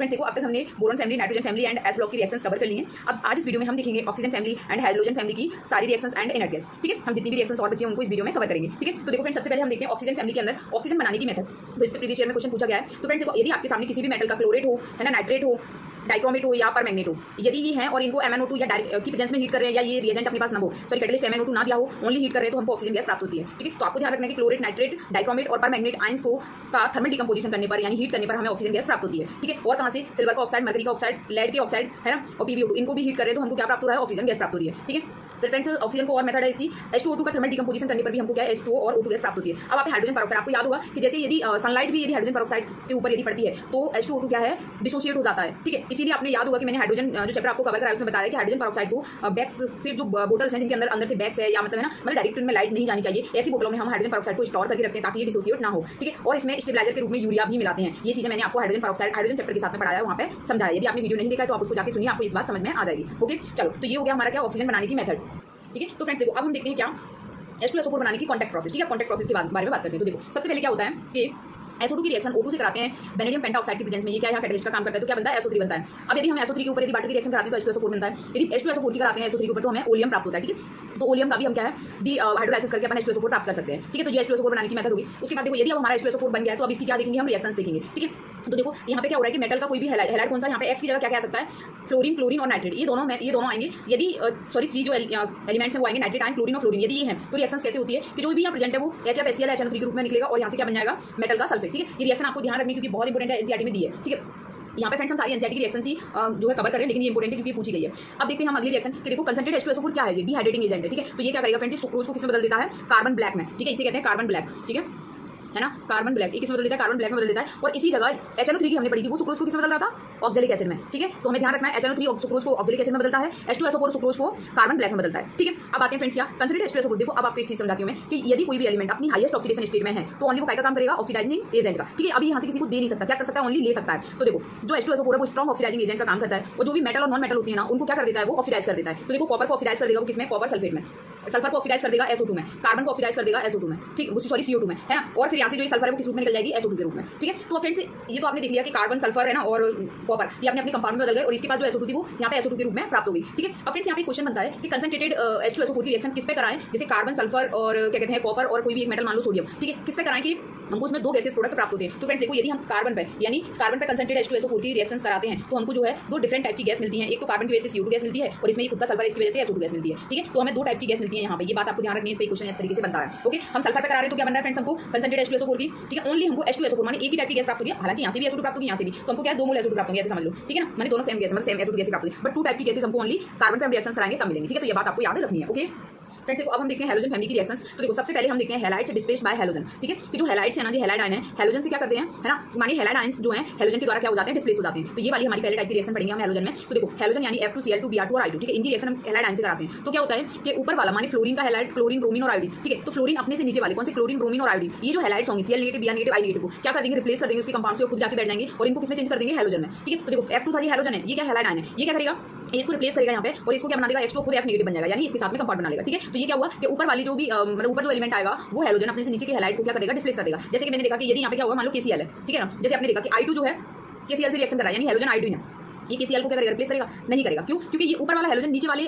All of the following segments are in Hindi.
फ्रेंड्स देखो, अब तक हमने boron family, nitrogen family and S block की रिएक्शंस कवर कर ली हैं। अब आज इस वीडियो में हम देखेंगे oxygen family and hydrogen family की सारी रिएक्शंस एंड इनर्ट गैस। ठीक है, हम जितनी भी रिएक्शंस और बची हैं उनको इस वीडियो में कवर करेंगे। ठीक है, तो देखो फ्रेंड्स, सबसे पहले हम देखते हैं ऑक्सीजन फैमिली के अंदर ऑक्सीजन बनाने की मेथड। तो इस पर प्रीवियस ईयर में क्वेश्चन पूछा गया है। तो फ्रेंड्स देखो, यदि आपके सामने किसी भी मेटल का क्लोरेट हो, है ना, नाइट्रेट हो, डाइक्रोमेट हो या परमैंगनेट हो, यदि ये है और इनको MnO2 या की प्रेजेंस में हीट कर रहे हैं, या ये रिएजेंट अपने पास ना हो, सॉरी कैटलिस्ट MnO2 ना दिया हो, ओनली हीट कर रहे हैं, तो हमको ऑक्सीजन गैस प्राप्त होती है। ठीक है, तो आपको ध्यान रखना है कि क्लोरेट, नाइट्रेट, डाइक्रोमेट और परमैंगनेट आयंस को का थर्मल डिकम्पोजिशन करने पर यानी हीट करने पर हमें ऑक्सीजन गैस प्राप्त होती है। ठीक है, और कहाँ से? सिल्वर का ऑक्साइड, मरकरी का ऑक्साइड, लेड के ऑक्साइड, है ना, और PbO2, इनको भी हीट कर रहे हैं तो हमको क्या प्राप्त हो रहा है? ऑक्सीजन गैस प्राप्त हो रही है। ठीक है, तो फ्रेंड्स ऑक्सीजन को और मेथड है इसकी, H2O2 का थर्मल डिकम्पोजिशन करने पर भी हमको क्या है? H2O और O2 गैस प्राप्त होती है। अब आप हाइड्रोजन पेरोक्साइड, आपको याद होगा कि जैसे यदि सनलाइट भी यदि हाइड्रोजन पेरोक्साइड के ऊपर यदि पड़ती है तो H2O2 क्या है? डिसोसिएट हो जाता है। ठीक है, इसीलिए आपने याद होगा कि मैंने हाइड्रोजन जो चैप्टर आपको कवर कराया उसमें बताया कि हाइड्रोजन पेरोक्साइड को बैग्स से, जो बोटल्स हैं जिनके अंदर से बैग्स है या मतलब है ना, मतलब डायरेक्ट में लाइट नहीं जानी चाहिए, ऐसी बोतलों में हम हाइड्रोजन पेरोक्साइड को स्टोर करके रखते हैं ताकि ये डिसोसिएट ना हो। ठीक है, और इसमें स्टेबलाइजर के रूप में यूरिया भी मिलाते हैं। ये चीजें मैंने आपको हाइड्रोजन पेरोक्साइड हाइड्रोजन चैप्टर के साथ में पढ़ाया है, वहाँ पे समझाया। यदि आपने वीडियो नहीं देखा तो आप उसको जाकर सुनिए, आपको इस बात समझ में आ जाएगी। ओके, चलो, तो ये हो गया हमारा क्या? ऑक्सीजन बनाने की मेथड। ठीक है, तो फ्रेंड्स देखो, अब हम देखते हैं क्या H2SO4 बनाने की कॉन्टैक्ट प्रोसेस। ठीक है, कॉन्टैक्ट प्रोसेस के बारे में बात करते हैं। तो देखो, सबसे पहले क्या होता है कि SO2 की रिएक्शन O2 से कराते हैं बेनेडियम पेंटाऑक्साइड की प्रेजेंस में। ये क्या यहाँ कैटलिस्ट का काम करता है, तो क्या बनता है? SO3 बनता है। अब यदि हम SO3 के ऊपर यदि वाटर की रिएक्शन कराते हैं तो H2SO4 बनता है। यदि H2SO4 की कराते हैं SO3 के ऊपर तो हमें ओलियम प्राप्त होता है। ठीक है, तो ओलियम का भी हम क्या है? हाइड्रोलाइसिस करके अपन H2SO4 प्राप्त कर सकते हैं। ठीक है, तो ये H2SO4 बनाने की मेथड होगी। उसके बाद देखो, यदि अब हमारा H2SO4 बन गया है तो अब इसकी क्या देखेंगे? हम रिएक्शंस देखेंगे। ठीक है, तो देखो यहाँ पे क्या हो रहा है कि मेटल का कोई भी हैलाइड कौन सा, यहाँ पे X की जगह क्या क्या आ सकता है? फ्लोरीन, क्लोरीन और नाइट्रेट, ये दोनों आएंगे। यदि सॉरी 3 जो एलिमेंट्स हैं वो आएंगे, नाइट्रेट आएंगे, क्लोरीन और फ्लोरीन। यदि ये है तो रिएक्शंस कैसे होती है कि जो भी यहाँ प्रेजेंट है वो HFCl HNO3 के रूप में निकलेगा और यहाँ से क्या बन जाएगा? मेटल का सल्फेट। ठीक है, ये रिएक्शन आपको ध्यान रखनी क्योंकि बहुत इंपॉर्टेंट है, NCERT में दी है। ठीक है, यहाँ पे फ्रेंड्स हम सारी NCERT की रिएक्शन ही जो है कवर कर रहे हैं, लेकिन ये इंपॉर्टेंट है क्योंकि पूछी गई है। अब देखते हैं हम अगली रिएक्शन कि देखो, कंसंट्रेटेड H2SO4 क्या है? ये डिहाइड्रेटिंग एजेंट है। ठीक है, तो ये क्या करेगा फ्रेंड्स? सुक्रोज को किसमें बदल देता है? कार्बन ब्लैक में। ठीक है, इसे कहते हैं कार्बन ब्लैक। ठीक है ना, कार्बन ब्लैक किसमें बदल देता है? कार्बन ब्लैक में बदल देता है। और इसी जगह HNO3 की हमने पढ़ी थी, वो सुक्रोज को किसमें बदल रहा था? ऑक्जेलिक एसिड में। ठीक है, तो हमें ध्यान रखना है HNO3 सुक्रोज को ऑक्जेलिक एसिड में बदलता है, H2SO4 सुक्रोज को कार्बन ब्लैक में बदलता है। ठीक है, अब आते हैं फ्रेंड्स क्या कंसंट्रेटेड H2SO4। देखो, अब आपको एक चीज समझाती हूं मैं कि यदि कोई भी एलिमेंट अपनी हाईएस्ट ऑक्सीडेशन स्टेट में है तो ओनली वो क्या काम करेगा? ऑक्सीडाइजिंग एजेंट का। ठीक है, अभी यहाँ से किसी को दे नहीं सकता, क्या कर सकता है? ओनली ले सकता है। तो देखो, जो H2SO4 है वो स्ट्रॉन्ग ऑक्सीडाइजिंग एजेंट का काम करता है, और जो भी मेटल और नॉन मेटल होती है ना उनको क्या कर देता है? वो ऑक्सीडाइज कर देता है। तो देखो, कॉपर को ऑक्सीडाइज कर देगा वो किसमें? कॉपर सल्फेट में। सल्फर को ऑक्सीडाइज कर देगा SO2 में, कार्बन को ऑक्सीडाइज कर देगा SO2 में। ठीक, सॉरी CO2 में, है ना, और फिर यहाँ से जो सल्फर है वो किस रूप में निकल जाएगी? SO2 के रूप में। ठीक है, तो फ्रेंड्स ये तो आपने देख लिया कि कार्बन, सल्फर, है ना, और कॉपर ये अपने अपने कंपाउंड में बदल गए और इसके बाद जो SO2 थी वो यहाँ पे SO2 के रूप में प्राप्त होगी। ठीक है, अब फ्रेंड्स यहाँ पे क्वेश्चन बनता है कि कंसंट्रेटेड H2SO4 की रिएक्शन किस पे कराएं? जैसे कार्बन, सल्फर और क्या कहते हैं कॉपर और कोई भी एक मेटल मान लो सोडियम। ठीक है, किस पे कराएं कि हमको उसमें 2 गैसेस प्रोडक्ट प्राप्त होते हैं? तो फ्रेंड्स देखो, यदि हम कार्बन पे यानी कार्बन पे कंसंट्रेटेड H2SO4 की रिएक्शंस कराते हैं तो हमको जो है 2 डिफरेंट टाइप की गैस मिलती है। एक तो कार्बन की वजह से CO2 गैस मिलती है और इसमें ये खुद का सल्फर है, इसकी वजह से SO2 गैस मिलती है। ठीक है, तो हमें 2 टाइप की गैस मिलती है यहाँ पे, ये बात आपको ध्यान रखनी है। इस पे क्वेश्चन इस तरीके से बनता है। ओके, हम सल्फर पे करा रहे हैं तो क्या बन रहा है फ्रेंड्स? हमको कंसंट्रेटेड H2SO4 की, ठीक है, ओनली हमको H2SO4 माने एक ही टाइप की गैस प्राप्त होगी। हालांकि यहाँ से भी SO2 प्राप्त होगी, यहाँ से भी, तो हमको क्या 2 मोल SO2 प्राप्त होंगे, ऐसे समझ लो। ठीक है ना, माने दोनों सेम गैस, मतलब सेम SO2 गैस प्राप्त होगी, बट 2 टाइप की गैसेस हमको ओनली कार्बन पे हम रिएक्शंस कराएंगे तब मिलेंगे। ठीक है, तो ये बात आपको याद रखनी है। ओके फ्रेंड्स देखो, अब हम देखते हैं हैलोजन फैमिली की रिएक्शंस। तो देखो, सबसे पहले हम देखते हैं हैलाइड से डिस्प्लेस्ड बाय हैलोजन। ठीक है, कि जो हैलाइड्स है ना, जो हैलाइड आयन है, हैलोजन से क्या करते हैं, है ना, मानिए हैलाइड आयंस जो हैं हैलोजन के द्वारा क्या हो जाते हैं? डिस्प्लेस हो जाते हैं। तो ये वाली हमारी पहले टाइप की रिएक्शन पढ़ेंगे हम हैलोजन में। तो देखो, हैलोजन यानी F2Cl2 Br2 और I2। ठीक है, इनकी रिएक्शन हम हैलाइड आयन से कराते हैं। तो क्या होता है कि ऊपर वाला माने फ्लोरीन का हैलाइड, क्लोरीन, ब्रोमीन और आयोडीन। ठीक है, तो फ्लोरीन अपने से नीचे वाले कौन से? क्लोरीन, ब्रोमीन और आयोडीन, ये जो हैलाइड्स होंगे Cl negative, Br negative, I negative को क्या कर देंगे? रिप्लेस कर देंगे उसके कंपाउंड से, खुद जाके बैठ जाएंगे और इनको किसमें चेंज कर देंगे? हैलोजन में। ठीक है, तो देखो F2 था, ये हैलोजन है, ये क्या हैलाइड आयन है, ये क्या करेगा? इसको रिप्लेस करेगा यहाँ पे और इसको क्या बना देगा? H2 खुद F नेगेटिव बन जाएगा, यानी इसके साथ में कंपाउंड बना लेगा। ठीक है, तो ये क्या हुआ कि ऊपर वाली जो भी मतलब ऊपर जो एलिमेंट आएगा वो हैलोजन अपने से नीचे के हैलाइड को क्या करेगा? डिस्प्लेस कर देगा। जैसे कि मैंने देखा कि यदि यहाँ पे क्या होगा, मान लो KCl है। ठीक है ना, जैसे आपने देखा कि I2 जो है KCl से रिएक्शन कर रहा है, यानी हैलोजन आयोडीन है, ये KCl को क्या करेगा? रिप्लेस करेगा? नहीं करेगा। क्यों? क्योंकि ये ऊपर वाला हैलोजन नीचे वाले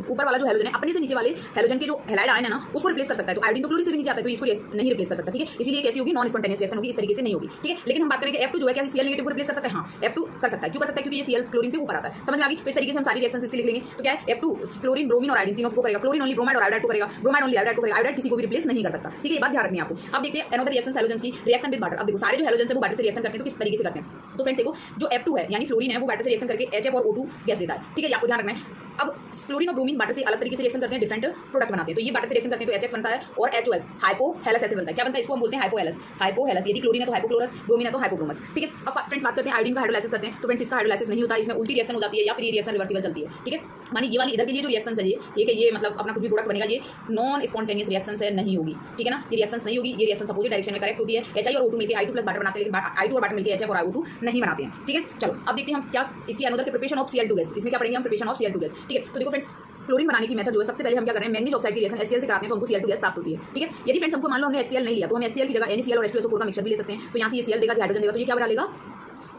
ऊपर वाला जो हैलोजन है अपने से नीचे वाले हैलोजन के जो हैलाइड आयन है ना उसको रिप्लेस कर सकता है। तो आयोडीन तो क्लोरीन से भी नीचे आता है, तो इसको नहीं रिप्लेस कर सकता। ठीक है, इसीलिए कैसी होगी? नॉन स्पॉन्टेनियस रिएक्शन होगी, इस तरीके से नहीं होगी। ठीक है, लेकिन हम बात करें कि F2 जो है क्या Cl नेगेटिव को रिप्लेस कर सकता है? हाँ, F2 कर सकता है। क्यों कर सकता है? क्योंकि ये Cl क्लोरीन से ऊपर आता है। समझ में आ गई? तो इस तरीके से हम सारी रिएक्शंस इसके लिख लेंगे। तो क्या है? F2 क्लोरीन, ब्रोमीन और आयोडीन तीनों को करेगा। क्लोरीन ओनली ब्रोमाइड और आयोडाइड को करेगा, ब्रोमाइड ओनली आयोडाइड को करेगा, आयोडाइड किसी को भी रिप्लेस नहीं कर सकता। ठीक है, ये बात ध्यान रखनी है आपको। अब देखते हैं अनदर रिएक्शन हैलोजन की, रिएक्शन विद वाटर। अब देखो, सारे जो हैलोजन है वो वाटर से रिएक्शन करते हैं, तो किस तरीके से करते हैं? तो फ्रेंड्स देखो, जो F2 है यानी फ्लोरीन है वो वाटर से रिएक्शन करके HF और O2 गैस देता है। ठीक है, आपको ध्यान रखना है। अब क्लोरीन और ब्रोमीन वाटर से अलग तरीके से रिएक्शन करते हैं, डिफरेंट प्रोडक्ट बनाते हैं। तो ये वाटर से रिएक्शन करते हैं तो HX बनता है और HOS हाइपोहेलस ऐसे बनता है। क्या बनता है? इसको हम बोलते हैं हाइपोहेलस। हाइपोहेलस यदि क्लोरीन है तो हाइपोक्लोरस, ब्रोमीन है तो हाइपोब्रोमस। ठीक है, अब फ्रेंड्स बात करते हैं आयोडीन का हाइड्रोलाइसिस करते हैं। तो फ्रेंड्स इसका हाइड्रोलाइसिस नहीं होता, इसमें उल्टी रिएक्शन हो जाती है या फिर ये रिएक्शन रिवर्सिबल चलती है। ठीक है, मानी ये वाली इधर के लिए जो रिएक्शन है ये मतलब अपना कुछ भी प्रोडक्ट बनेगा, ये नॉन स्पॉन्टेनियस रिएक्शन से नहीं होगी। ठीक है ना, ये रिएक्शन नहीं होगी, ये रिएक्शन अपोजिट डायरेक्शन में करेक्ट होती है। HI और O2 मिलकर I2 प्लस वाटर बनाते हैं, लेकिन I2 और वाटर मिलकर HF और O2 नहीं बनाते हैं। ठीक है, चलो अब देखते हैं हम क्या इसकी अनदर के प्रिपरेशन ऑफ Cl2 गैस। इसमें क्या पढ़ेंगे हम? Preparation of Cl2 gas. ठीक है, तो देखो फ्रेंड्स, क्लोरीन बनाने की मेथड जो है सबसे पहले हम क्या करें? मैंगनीज ऑक्साइड की रिएक्शन HCl से कराते हैं तो हमको Cl2 गैस प्राप्त होती है। ठीक है, यदि फ्रेंड्स हमको मान लो हमने HCl नहीं लिया तो हम HCl की जगह NaCl और H2SO4 का मिक्सचर भी ले सकते हैं। तो यहाँ से ये Cl देगा, हाइड्रोजन देगा, तो ये क्या बना लेगा?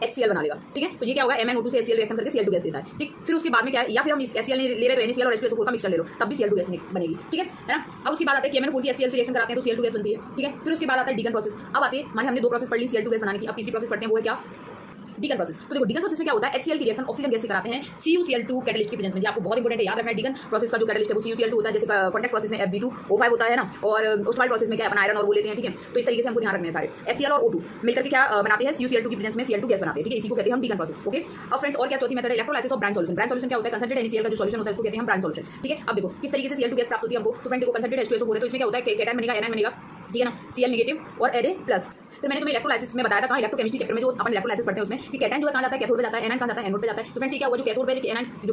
HCl बना लेगा। ठीक है, तो ये क्या होगा, MnO2 से HCl रिएक्शन करके Cl2 गैस देता है। ठीक, फिर उसके बाद में क्या है, या फिर हम HCl नहीं ले रहे तो NaCl और H2SO4 का मिक्सचर ले लो, तब भी Cl2 गैस बनेगी। ठीक है ना। अब उसके बाद आता है कि MnO4 की HCl से रिएक्शन कराते हैं तो Cl2 गैस बनती है। ठीक है, फिर उसके बाद आता है डीगन प्रोसेस। अब आते हैं, माने हमने 2 प्रोसेस पढ़ ली Cl2 गैस बनाने की, अब तीसरी प्रोसेस पढ़ते हैं, वो है क्या, डीगन प्रोसेस। तो देखो डीगन प्रोसेस में क्या होता है, HCl की रिएक्शन ऑक्सीजन गैस से कराते हैं CuCl2 कैटलिस्ट की प्रेजेंस में। आपको बहुत इंपॉर्टेंट है याद रखना है, डीगन प्रोसेस का जो कैटलिस्ट है वो CuCl2 होता है। जैसे कॉन्टैक्ट प्रोसेस में Fb2O5 होता है ना, और ओस्वाल्ड प्रोसेस में क्या अपन आयरन और वो लेते हैं। ठीक है, तो इस तरीके से हमको ध्यान रखना है सारे। HCl और O2 मिलकर के क्या बनाते हैं, CuCl2 की प्रेजेंस में Cl2 गैस बनाते हैं। ठीक है, इसी को कहते हैं हम डीगन प्रोसेस। ओके, अब फ्रेंड्स और क्या चौथी मेथड है, electrolysis of branch solution. Branch solution क्या होता है, कंसंट्रेटेड NaCl का जो सॉल्यूशन होता है उसको कहते हैं हम ब्रांच सॉल्यूशन। ठीक है, अब देखो किस तरीके से Cl2 गैस प्राप्त होती है हमको। तो फ्रेंड देखो कंसंट्रेटेड H2SO4 है, तो इसमें क्या होता है, कैटायन बनेगा, एनायन बनेगा। ठीक है ना, Cl नेगेटिव और Na+। फिर मैंने तुम्हें इलेक्ट्रोलाइसिस में बताया था, इलेक्ट्रोकेमिस्ट्री चैप्टर में जो अपन इलेक्ट्रोलाइसिस पढ़ते हैं उसमें, कि कैटायन जो है कहां जाता है, कैथोड पे जाता है, एनायन कहां जाता है, एनोड पे जाता है। तो फ्रेंड्स ये क्या होगा, जो कैथोड पे जो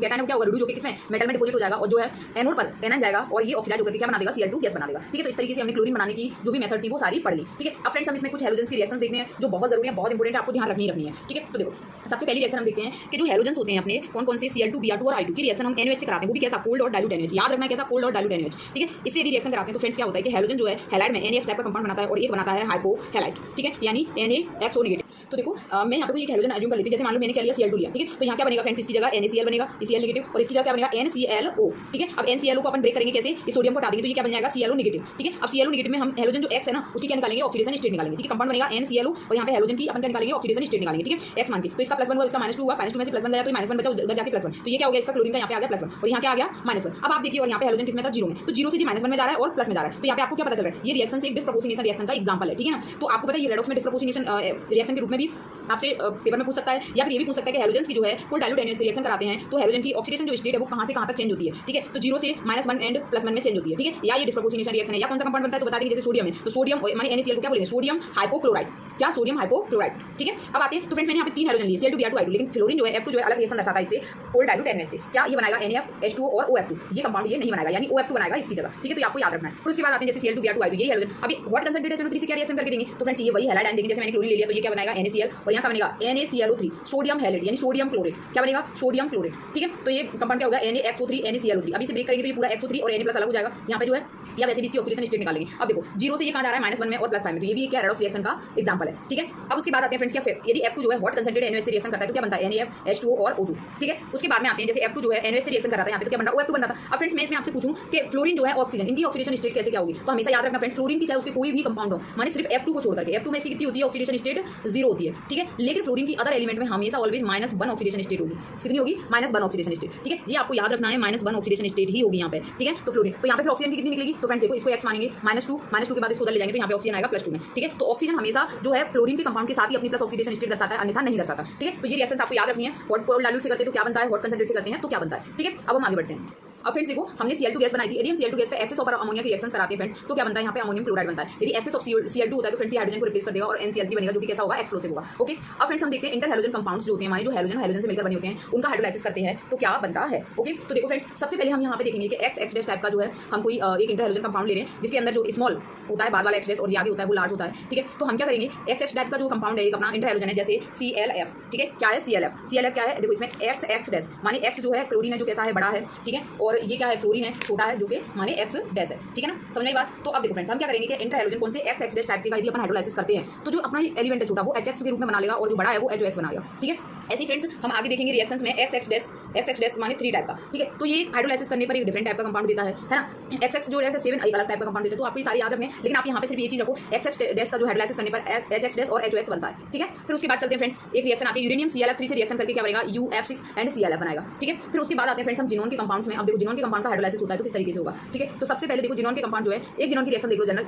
कैटायन है वो क्या होगा, रेड्यूस होकर किसमें, मेटल में डिपॉजिट हो जाएगा, और जो है एनोड पर एनायन जाएगा और ये ऑक्सीडाइज होकर क्या बना देगा, Cl2 गैस बना देगा। ठीक है, तो इस तरीके से हमने क्लोरीन बनाने की जो भी मेथड थी वो सारी पढ़ ली। ठीक है, अब फ्रेंड्स हम इसमें कुछ हैलोजेंस की रिएक्शंस देखते हैं जो बहुत जरूरी है, बहुत इंपॉर्टेंट है, आपको ध्यान रखनी है। ठीक है, तो देखो सबसे पहली रिएक्शन हम देखते हैं कि जो हैलोजेंस होते हैं अपने कौन कौन से, Cl2 Br2 और I2 की रिएक्शन हम NaOH से कराते हैं, वो भी कैसा, कोल्ड और डाइल्यूट NaOH। याद रखना है कैसा, कोल्ड और डाइल्यूट NaOH। ठीक है, इससे यदि रिएक्शन कराते हैं तो फ्रेंड्स क्या होता है कि हैलोजन जो है हैलाइड में NaX टाइप का कंपाउंड बनाता है और एक बनाता है हाइपो हैलाइड। ठीक है, यानी NaXO नेगेटिव। तो देखो मैं यहाँ पे कोई एक हैलोजन अज्यूम कर लेती हूँ, जैसे मान लो मैंने क्या लिया, Cl2 लिया। ठीक है, तो यहाँ क्या बनेगा फ्रेंड्स, इसकी जगह NaCl बनेगा, Cl नेगेटिव, और इसकी जगह क्या बनेगा, NClO। ठीक है, अब NClO को अपन ब्रेक करेंगे कैसे, इस सोडियम को हटा देंगे तो ये क्या बन जाएगा, Clo नेगेटिव। ठीक है, अब Clo नेगेटिव में हम हैलोजन जो X है ना उसकी क्या निकालेंगे, ऑक्सीडेशन स्टेट निकालेंगे। ठीक है, कंपाउंड बनेगा NClO और यहाँ पे हैलोजन की अपन क्या निकालेंगे, ऑक्सीडेशन स्टेट निकालेंगे। ठीक है, X मान के, तो इसका +1 हुआ, इसका -2 हुआ, -2 में से +1 गया तो -1 बचा, उधर जाके +1, तो ये क्या हो गया, इसका क्लोरीन का यहाँ पे आ गया +1 और यहाँ क्या आ गया -1। अब आप देखिए, और यहाँ पे हैलोजन किसमें था, 0 में, तो 0 से जी -1 में जा रहा है और प्लस में जा रहा है। तो यहाँ पे आपको क्या पता चल रहा है, ये रिएक्शन से एक डिस्प्रोपोर्शनेशन रिएक्शन का एग्जांपल है। ठीक है ना, तो आपको पता है ये रेडॉक्स में डिस्प्रोपोर्शनेशन रिएक्शन के रूप में भी आपसे पेपर में पूछ सकता है, या फिर ये भी पूछ सकता है कि हैलोजेंस की जो है फुल डाइल्यूट NaOH से रिएक्शन कराते हैं तो हैलोजन की ऑक्सीडेशन जो स्टेट है वो कहां से कहां तक चेंज होती है। ठीक है, तो 0 से -1 एंड +1 में चेंज होती है। ठीक है, या ये डिस्प्रोपोर्शनेशन रिएक्शन है, या कौन सा कंपाउंड बनता है तो बता देंगे, जैसे सोडियम है तो सोडियम माने NaCl को क्या बोलेंगे, सोडियम हाइपोक्लोराइड। क्या, सोडियम हाइपोक्लोराइड। ठीक है, अब आते हैं, तो फ्रेंड्स मैंने यहाँ पे 3 हैलोजन लिए, Cl2 Br2 I2, लेकिन फ्लोरीन जो है F2 जो है अलग रिएक्शन दर्शाता है इससे फुल डाइल्यूट NaOH से। क्या ये बनाएगा, NaF H2O और OF2, ये कंपाउंड ये नहीं बनाएगा, यानी OF2 बनाएगा इसकी जगह। ठीक है, तो आपको याद रखना है। फिर उसके बाद आते हैं जैसे Cl2 Br2 I2, ये हैलोजन अभी हॉट कंसंट्रेटेड HNO3 से क्या रिएक्शन करके देंगे, तो फ्रेंड्स ये वही हैलाइड आयन देंगे। जैसे मैंने क्लोरीन ले लिया तो ये क्या बनाएगा, NaCl, और यहाँ का बनेगा NaClO3 सोडियम हैलाइड यानी सोडियम क्लोरेट। क्या बनेगा, सोडियम क्लोरेट। ठीक है, तो ये कंपाउंड क्या होगा, NaXO3 NaClO3। अभी इसे ब्रेक करेंगे तो ये पूरा XO3 और Na+ अलग हो जाएगा यहाँ पे जो है, या वैसे भी इसकी ऑक्सीडेशन स्टेट निकालेंगे। अब देखो 0 से ये कहां जा रहा है, -1 में और +5 में, तो ये भी क्या रेडॉक्स रिएक्शन का एग्जांपल है। ठीक है, अब उसके बाद आते हैं फ्रेंड्स क्या, यदि F2 जो है हॉट कंसंट्रेटेड NaOH से रिएक्शन करता है तो क्या बनता है, NaF H2O और O2। ठीक है, उसके बाद में आते हैं जैसे F2 जो है NaOH से रिएक्शन कराता है यहाँ पे तो क्या बनता है, OF2 बनता था। अब फ्रेंड्स मैं इसमें आपसे पूछूं कि फ्लोरीन जो है ऑक्सीजन, इनकी ऑक्सीडेशन स्टेट कैसे क्या होगी, तो हमेशा याद रखना फ्रेंड्स, फ्लोरीन की चाहे उसके कोई भी कंपाउंड हो, माने सिर्फ F2 को छोड़ करके, F2 में इसकी कितनी होती है, ऑक्सीडेशन स्टेट 0 होती है। ठीक है, लेकिन फ्लोरीन की अदर एलिमेंट में हमेशा ऑलवेज -1 ऑक्सीडेशन स्टेट होगी। कितनी होगी, -1 ऑक्सीडेशन स्टेट। ठीक है, ये आपको याद रखना है, -1 ऑक्सीडेशन स्टेट ही होगी यहाँ पे। ठीक है, तो फ्लोरीन, तो यहाँ पे फिर ऑक्सीजन की कितनी निकलेगी, तो फ्रेंड्स देखो इसको X मानेंगे, -2 के बाद इसको उधर ले जाएंगे तो यहाँ पे ऑक्सीजन आएगा +2 में। ठीक है, तो ऑक्सीजन हमेशा जो है फ्लोरीन के कंपाउंड के साथ ही अपनी प्लस ऑक्सीडेशन स्टेट दर्शाता है, अन्यथा नहीं दर्शाता। ठीक है, तो ये रिएक्शन आपको याद रखनी है। हॉट डाइल्यूट से करते हैं तो क्या बनता है, हॉट कंसंट्रेट से करते हैं तो क्या बनता है। ठीक है, अब हम आगे बढ़ते हैं। अब फ्रेंड्स देखो हमने Cl2 गैस बनाई थी, यदि हम Cl2 गैस पे एक्सेस ऑफ अमोनिया की रिएक्शंस कराते हैं फ्रेंड्स तो क्या बनता है, यहाँ पे अमोनियम क्लोराइड बनता है। यदि एक्सेस ऑफ Cl2 होता है तो फ्रेंड्स ये हाइड्रोजन को रिप्लेस कर देगा और NCl3 बनेगा, जो कि कैसा होगा, एक्सप्लोसिव होगा। ओके, अब फ्रेंड्स हम देखते हैं इंटर हैलोजन कंपाउंड्स जो होते हैं हमारे, जो हैलोजन से मिलकर बने होते हैं, उनका हाइड्रोलाइसिस करते हैं तो क्या बनता है। ओके, तो देखो फ्रेंड्स सबसे पहले हम यहाँ पे देखेंगे कि XX टाइप का जो है हम कोई एक इंटर हैलोजन कंपाउंड ले रहे हैं जिसके अंदर जो स्मॉल होता है बाद वाला X और ये आगे होता है वो लार्ज होता है। ठीक है, तो हम क्या करेंगे, XX टाइप का जो कंपाउंड है एक अपना इंटर हैलोजन है, जैसे ClF। ठीक है, क्या है ClF क्या है, देखो इसमें XX माने X जो है क्लोरीन है जो कैसा है, बड़ा है। ठीक है, और ये क्या है, फ्लोरीन है, छोटा है, जो कि माने X है। ठीक है ना, समझ में बात। तो अब देखो फ्रेंड्स हम क्या करेंगे कि इंटर हैलोजन कौन से XX टाइप के का यदि अपन हाइड्रोलाइसिस करते हैं तो जो अपना एलिमेंट है छोटा वो HX के रूप में बना लेगा और जो बड़ा है वो HOX बनाएगा। ठीक है, ऐसे फ्रेंड्स हम आगे देखेंगे रिएक्शंस में XX माने 3 टाइप का। ठीक है, तो ये हाइड्रोलाइसिस करने पर एक डिफरेंट टाइप का कंपाउंड देता है ना। XX जो है 7 एक अलग टाइप का कंपाउंड देता है, तो आपको ये सारी याद रखने, लेकिन आप यहाँ पे सिर्फ ये चीज रखो, XX का जो हाइड्रोलाइसिस करने पर HX और HOX बनता है। ठीक है, फिर उसके बाद चलते हैं फ्रेंड्स, एक रिएक्शन आती है यूरेनियम ClF3 से रिएक्शन करके क्या बनेगा, UF6 एंड ClF बनाएगा। ठीक है, फिर उसके बाद आते हैं फ्रेंड्स हम जिनोन के कंपाउंड्स में। अब देखो जिनोन के कंपाउंड का हाइड्रोलाइसिस होता है तो किस तरीके से होगा। ठीक है, तो सबसे पहले देखो जिनोन के कंपाउंड जो है, एक जिनोन की रिएक्शन देख लो जनरल,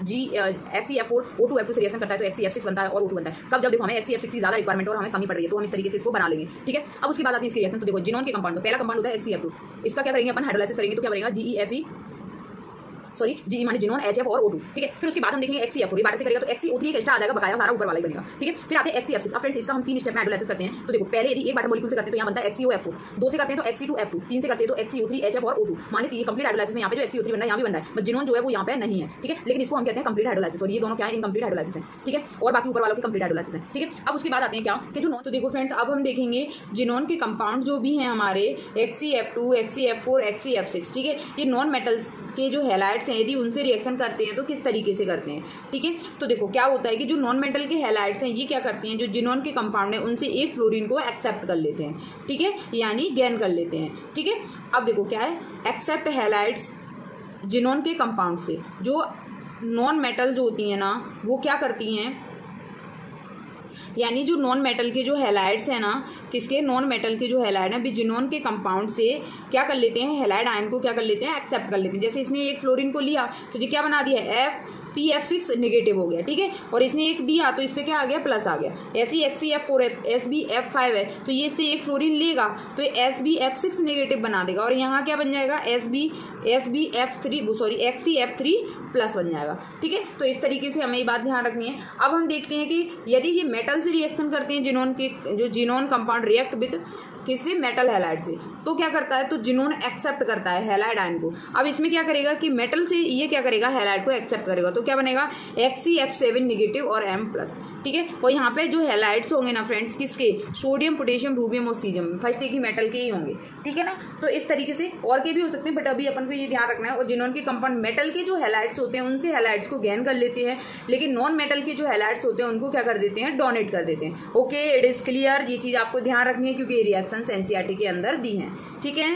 XeF4 O2F2 से रिएक्शन करता है तो XeF6 बनता है और O2 बनता है। कब, जब देखो हमें XeF6 की ज्यादा रिक्वायरमेंट और हमें कमी पड़ रही है तो हम इस तरीके से इसको बना लेंगे। ठीक है, अब उसके बाद आती है इसकी रिएक्शन, तो देखो जिनोन के कंपाउंड, तो पहला कंपाउंड होता है XeF2, इसका क्या करेंगे अपन, हाइड्रोलाइसिस करेंगे तो क्या बनेगा, जी माने जिनोन HF और O2। ठीक है, फिर उसके बाद हम देखेंगे XeF4, ये बात से करेगा तो XeO3 एक एक्स्ट्रा आ जाएगा, बकाया सारा ऊपर वाला ही बनेगा। ठीक है, फिर आते हैं XeF6। अब फ्रेंड्स इसका हम 3 स्टेप में हाइड्रोलाइसिस करते हैं। तो देखो पहले यदि एक बार मॉलिक्यूल से करते हैं तो यहाँ बनता है XeOF4, 2 से करते हैं तो Xe2F2, 3 से करते हैं तो XeO3 HF और O2। माने ये कंप्लीट हाइड्रोलाइसिस में यहाँ पे जो XeO3 बन रहा है यहाँ भी बन रहा है, बट जिनोन जो है वो यहाँ पे नहीं है। ठीक है, लेकिन इसको हम कहते हैं कंप्लीट हाइड्रोलाइसिस, और ये दोनों क्या है, इनकम्प्लीट हाइड्रोलाइसिस है। ठीक है, और बाकी ऊपर वालों की कंप्लीट हाइड्रोलाइसिस है। ठीक है, अब उसके बाद आते हैं क्या कि जो नॉन, तो देखो फ्रेंड्स अब हम देखेंगे जिनोन के कंपाउंड जो भी हैं हमारे XeF2 XeF4 XeF6। ठीक है, ये नॉन मेटल्स के जो हैलाइड हैलाइड्स हैं यदि उनसे रिएक्शन करते हैं तो किस तरीके से करते हैं, ठीक है। तो देखो क्या होता है कि जो नॉन मेटल के हैलाइड्स हैं ये क्या करते हैं, जो जिनोन के कंपाउंड है उनसे एक फ्लोरीन को एक्सेप्ट कर लेते हैं, ठीक है, यानी गेन कर लेते हैं, ठीक है। अब देखो क्या है, एक्सेप्ट हैलाइड्स जिनोन के कंपाउंड से, जो नॉन मेटल जो होती हैं ना वो क्या करती हैं, यानी जो नॉन मेटल के जो हैलाइड्स हैं ना, किसके, नॉन मेटल के जो हैलाइड हैं जिनोन के कंपाउंड से क्या कर लेते हैं, हैलाइड आयन को क्या कर लेते हैं, एक्सेप्ट कर लेते हैं। जैसे इसने एक फ्लोरीन को लिया तो ये क्या बना दिया, PF6 नेगेटिव हो गया, ठीक है, और इसने एक दिया तो इस पर क्या आ गया, प्लस आ गया। ऐसे ही XeF4 SbF5 है तो ये से एक फ्लोरीन लेगा तो ये SbF6 नेगेटिव बना देगा और यहाँ क्या बन जाएगा, XeF3 प्लस बन जाएगा, ठीक है। तो इस तरीके से हमें ये बात ध्यान रखनी है। अब हम देखते हैं कि यदि ये मेटल से रिएक्शन करते हैं, जिनोन के जो जिनोन कंपाउंड रिएक्ट विद किससे, मेटल हैलाइड से, तो क्या करता है, तो जिनोन एक्सेप्ट करता है हैलाइड आयन को। अब इसमें क्या करेगा कि मेटल से ये क्या करेगा, हैलाइड को एक्सेप्ट करेगा, तो क्या बनेगा, XeF7 नेगेटिव और M प्लस, ठीक है। और यहाँ पे जो हैलाइड्स होंगे ना फ्रेंड्स, किसके, सोडियम पोटेशियम रूबियम और सीजियम, फर्स्ट एक ही मेटल के ही होंगे, ठीक है ना। तो इस तरीके से और के भी हो सकते हैं बट अभी अपन को ये ध्यान रखना है। और जिनोन के कंपाउंड मेटल के जो हैलाइड्स होते हैं उनसे हैलाइड्स को गेन कर लेते हैं, लेकिन नॉन मेटल के जो हैलाइड्स होते हैं उनको क्या कर देते हैं, डोनेट कर देते हैं। ओके, इट इज क्लियर, ये चीज़ आपको ध्यान रखनी है क्योंकि ये रिएक्शंस NCERT के अंदर दी हैं, ठीक है।